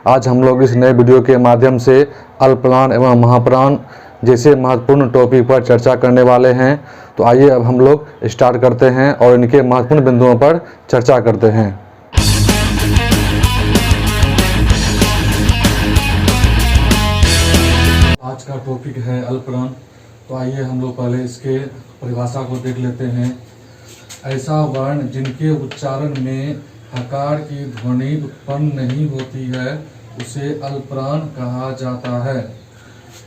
आज हम लोग इस नए वीडियो के माध्यम से अल्पप्राण एवं महाप्राण जैसे महत्वपूर्ण टॉपिक पर चर्चा करने वाले हैं। तो आइए अब हम लोग स्टार्ट करते हैं और इनके महत्वपूर्ण बिंदुओं पर चर्चा करते हैं। आज का टॉपिक है अल्पप्राण। तो आइए हम लोग पहले इसके परिभाषा को देख लेते हैं। ऐसा वर्ण जिनके उच्चारण में हकार की ध्वनि उत्पन्न नहीं होती है उसे अल्पप्राण कहा जाता है।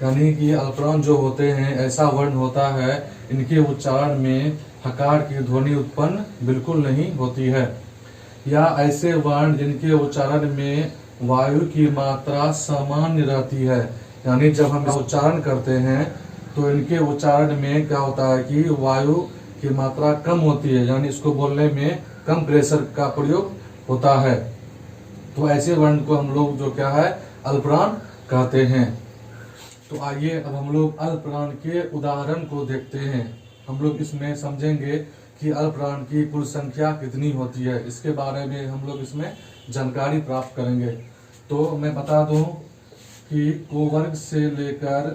यानी कि अल्पप्राण जो होते हैं ऐसा वर्ण होता है इनके उच्चारण में हकार की ध्वनि उत्पन्न बिल्कुल नहीं होती है, या ऐसे वर्ण जिनके उच्चारण में वायु की मात्रा सामान्य रहती है। यानी जब हम उच्चारण करते हैं तो इनके उच्चारण में क्या होता है कि वायु की मात्रा कम होती है, यानी इसको बोलने में कम प्रेशर का प्रयोग होता है। तो ऐसे वर्ण को हम लोग जो क्या है अल्पप्राण कहते हैं। तो आइए अब हम लोग अल्पप्राण के उदाहरण को देखते हैं। हम लोग इसमें समझेंगे कि अल्पप्राण की कुल संख्या कितनी होती है, इसके बारे में हम लोग इसमें जानकारी प्राप्त करेंगे। तो मैं बता दूं कि कोवर्ग से लेकर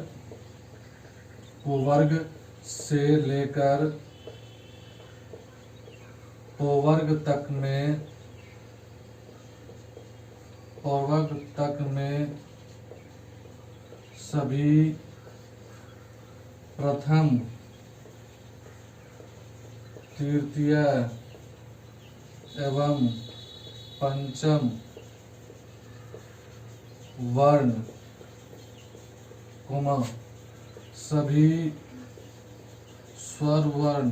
पौवर्ग तक में सभी प्रथम, तृतीय एवं पंचम वर्ण, सभी स्वर वर्ण,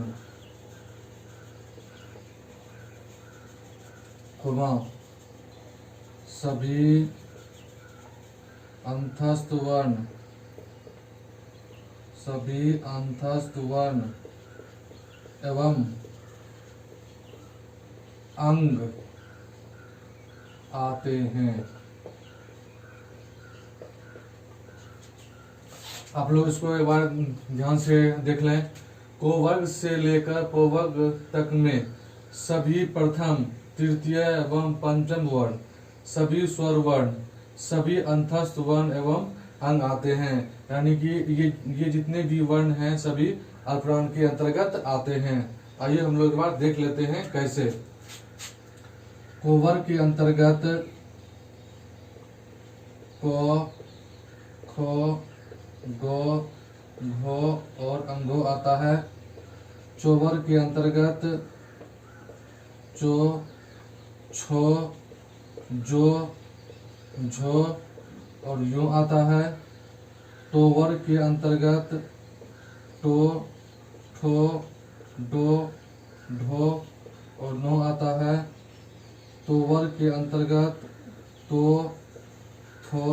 सभी अंतस्थ वर्ण एवं अंग आते हैं। आप लोग इसको एक बार ध्यान से देख लें। कोवर्ग से लेकर पौवर्ग तक में सभी प्रथम, तृतीय एवं पंचम वर्ण, सभी स्वर वर्ण, सभी अंतस्थ वर्ण एवं अंग आते हैं। यानी कि ये जितने भी वर्ण हैं सभी अल्पप्राण के अंतर्गत आते हैं। आइए हम लोग एक बार देख लेते हैं कैसे। कोवर्ग के अंतर्गत क, ख, ग, घ और अंगो आता है। चौवर्ग के अंतर्गत चो, छो, जो, झो और यूं आता है। टोवर्ग के अंतर्गत टो, ठो, डो, ढो और नो आता है। तोवर्ग के अंतर्गत तो, थो,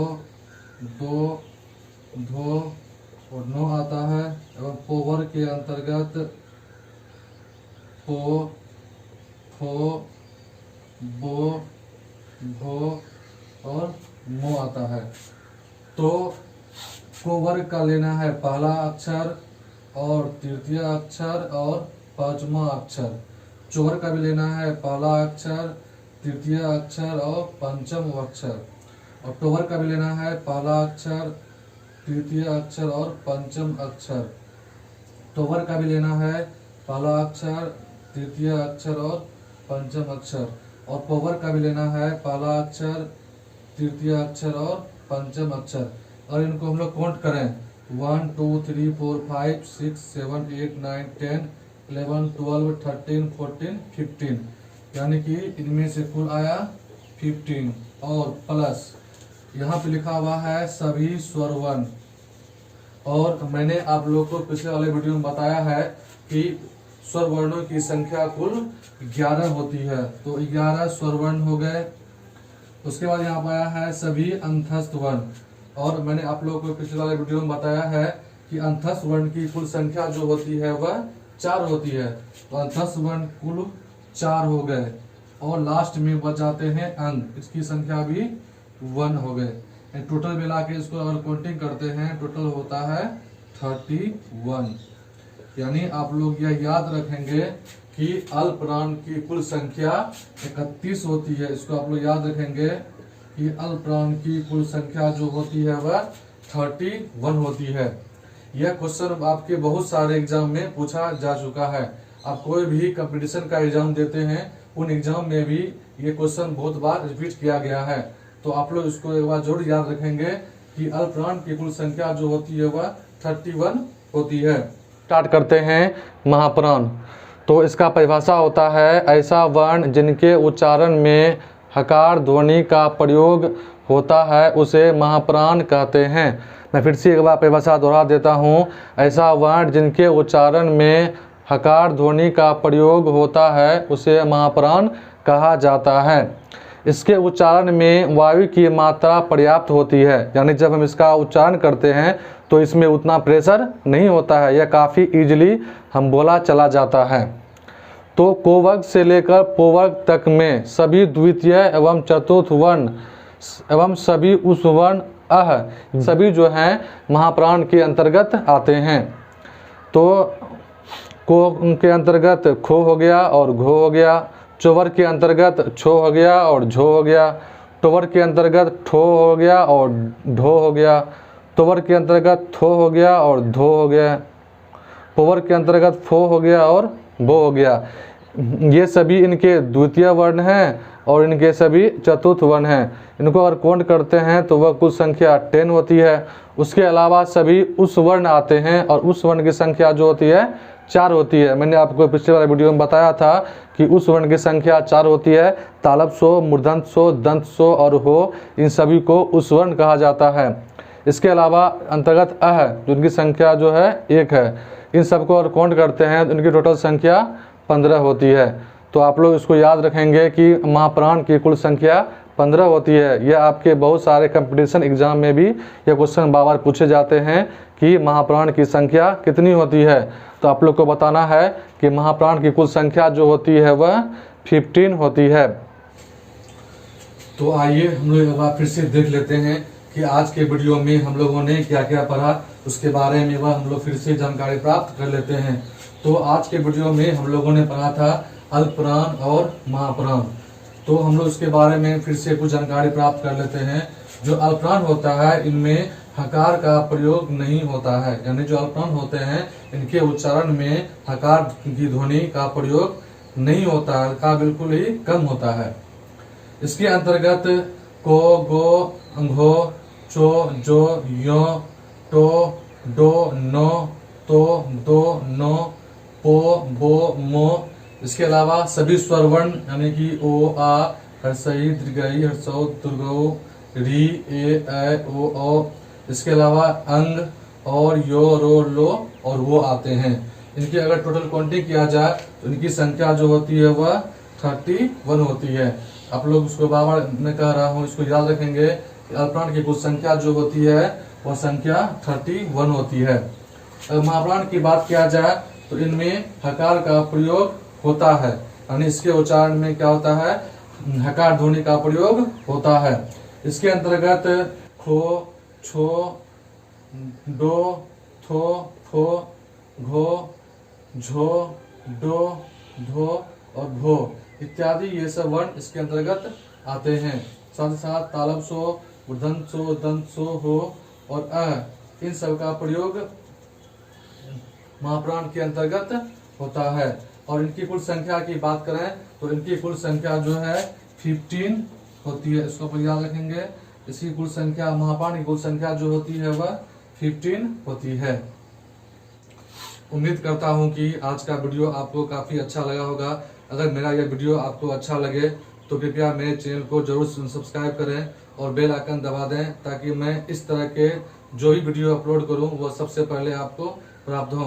दो, धो और नो आता है। एवं पोवर्ग के अंतर्गत पो, फो, बो, भो और मो आता है। तो कोवर्ग का लेना है पहला अक्षर और तृतीय अक्षर और पांचवा अक्षर। चौवर्ग का भी लेना है पहला अक्षर, तृतीय अक्षर और पंचम अक्षर। और टोवर्ग का भी लेना है पहला अक्षर, तृतीय अक्षर और पंचम अक्षर। टोवर्ग का भी लेना है पहला अक्षर, तृतीय अक्षर और पंचम अक्षर। और पौवर्ग का भी लेना है पहला अक्षर, तृतीय अक्षर और पंचम अक्षर। और इनको हम लोग काउंट करें 1 2 3 4 5 6 7 8 9 10 11 12 13 14 15, यानी कि इनमें से कुल आया 15। और प्लस यहाँ पे लिखा हुआ है सभी स्वर वर्ण। और मैंने आप लोग को पिछले वाले वीडियो में बताया है कि स्वर वर्णों की संख्या कुल 11 होती है। तो 11 स्वर वर्ण हो गए। उसके बाद यहाँ पर आया है सभी अंतस्थ वर्ण। और मैंने आप लोगों को पिछले वाले वीडियो में बताया है कि अंतस्थ वर्ण की कुल संख्या जो होती है वह 4 होती है। तो अंतस्थ वर्ण कुल 4 हो गए और लास्ट में बच जाते हैं अंग, इसकी संख्या भी 1 हो गए। टोटल मिला के इसको अगर काउंटिंग करते हैं टोटल होता है 31। यानी आप लोग यह याद रखेंगे कि अल्पप्राण की कुल संख्या 31 होती है। इसको आप लोग याद रखेंगे कि अल्पप्राण की कुल संख्या जो होती है वह 31 होती है। यह क्वेश्चन आपके बहुत सारे एग्जाम में पूछा जा चुका है। आप कोई भी कंपटीशन का एग्जाम देते हैं, उन एग्जाम में भी ये क्वेश्चन बहुत बार रिपीट किया गया है। तो आप लोग इसको एक बार जरूर याद रखेंगे कि अल्पप्राण की कुल संख्या जो होती है वह 31 होती है। स्टार्ट करते हैं महाप्राण। तो इसका परिभाषा होता है ऐसा वर्ण जिनके उच्चारण में हकार ध्वनि का प्रयोग होता है उसे महाप्राण कहते हैं। मैं फिर से एक बार परिभाषा दोहरा देता हूँ। ऐसा वर्ण जिनके उच्चारण में हकार ध्वनि का प्रयोग होता है उसे महाप्राण कहा जाता है। इसके उच्चारण में वायु की मात्रा पर्याप्त होती है, यानी जब हम इसका उच्चारण करते हैं तो इसमें उतना प्रेशर नहीं होता है, यह काफ़ी इजीली हम बोला चला जाता है। तो कोवर्ग से लेकर पोवर्ग तक में सभी द्वितीय एवं चतुर्थ वर्ण एवं सभी उपवर्ण अह सभी जो हैं महाप्राण के अंतर्गत आते हैं। तो को के अंतर्गत खो हो गया और घो हो गया, चोवर के अंतर्गत छो हो गया और झो हो गया, टोवर के अंतर्गत ठो हो गया और ढो हो गया, टोवर के अंतर्गत थो हो गया और धो हो गया, पोवर के अंतर्गत फो हो गया और बो हो गया। ये सभी इनके द्वितीय वर्ण हैं और इनके सभी चतुर्थ वर्ण हैं। इनको अगर काउंट करते हैं तो वह कुल संख्या 10 होती है। उसके अलावा सभी उस वर्ण आते हैं और उस वर्ण की संख्या जो होती है 4 होती है। मैंने आपको पिछले वाले वीडियो में बताया था कि उस वर्ण की संख्या 4 होती है। तालव्य स्व, मूर्धन्य स्व, दंत स्व और हो, इन सभी को उस वर्ण कहा जाता है। इसके अलावा अंतर्गत अह जिनकी संख्या जो है 1 है। इन सबको अगर काउंट करते हैं तो इनकी टोटल संख्या 15 होती है। तो आप लोग इसको याद रखेंगे कि महाप्राण की कुल संख्या 15 होती है। यह आपके बहुत सारे कंपटीशन एग्जाम में भी यह क्वेश्चन बार बार पूछे जाते हैं कि महाप्राण की संख्या कितनी होती है। तो आप लोग को बताना है कि महाप्राण की कुल संख्या जो होती है वह 15 होती है। तो आइए हम लोग एक बार फिर से देख लेते हैं कि आज के वीडियो में हम लोगों ने क्या क्या पढ़ा, उसके बारे में वह हम लोग फिर से जानकारी प्राप्त कर लेते हैं। तो आज के वीडियो में हम लोगों ने पढ़ा था अल्पप्राण और महाप्राण। तो हम लोग इसके बारे में फिर से कुछ जानकारी प्राप्त कर लेते हैं। जो अल्पप्राण होता है इनमें हकार का प्रयोग नहीं होता है, यानी जो अल्पप्राण होते हैं इनके उच्चारण में हकार की ध्वनि का प्रयोग नहीं होता है, का बिल्कुल ही कम होता है। इसके अंतर्गत को, गो, घो, चो, जो, यो, टो, डो, नो, तो, दो, नो, पो, बो, मो। इसके अलावा सभी स्वरवर्ण यानी कि ओ, आ, हर्षई, दीर्घई, हर्षौ, दुर्गौ, री, ए, ओ, औ। इसके अलावा अंग और यो, रो, लो और वो आते हैं। इनकी अगर टोटल काउंटिंग किया जाए तो इनकी संख्या जो होती है वह 31 होती है। आप लोग उसको बार बार मैं कह रहा हूँ, इसको याद रखेंगे कि अल्पप्राण की कुल संख्या जो होती है वह संख्या 31 होती है। अगर महाप्राण की बात किया जाए तो इनमें हकार का प्रयोग होता है, यानी इसके उच्चारण में क्या होता है, हकार ध्वनि का प्रयोग होता है। इसके अंतर्गत खो, छो, डो, थो, फो, घो, झो, डो, धो और भो इत्यादि ये सब वर्ण इसके अंतर्गत आते हैं। साथ ही साथ तालव्य स्व, मूर्धन्य स्व, दंत स्व, हो और अ इन सब का प्रयोग महाप्राण के अंतर्गत होता है। और इनकी कुल संख्या की बात करें तो इनकी कुल संख्या जो है 15 होती है। इसको अपन याद रखेंगे। इसकी कुल संख्या, महाप्राण की कुल संख्या जो होती है वह 15 होती है। उम्मीद करता हूं कि आज का वीडियो आपको काफी अच्छा लगा होगा। अगर मेरा यह वीडियो आपको अच्छा लगे तो कृपया मेरे चैनल को जरूर सब्सक्राइब करें और बेल आइकन दबा दें, ताकि मैं इस तरह के जो भी वीडियो अपलोड करूं वह सबसे पहले आपको प्राप्त हो।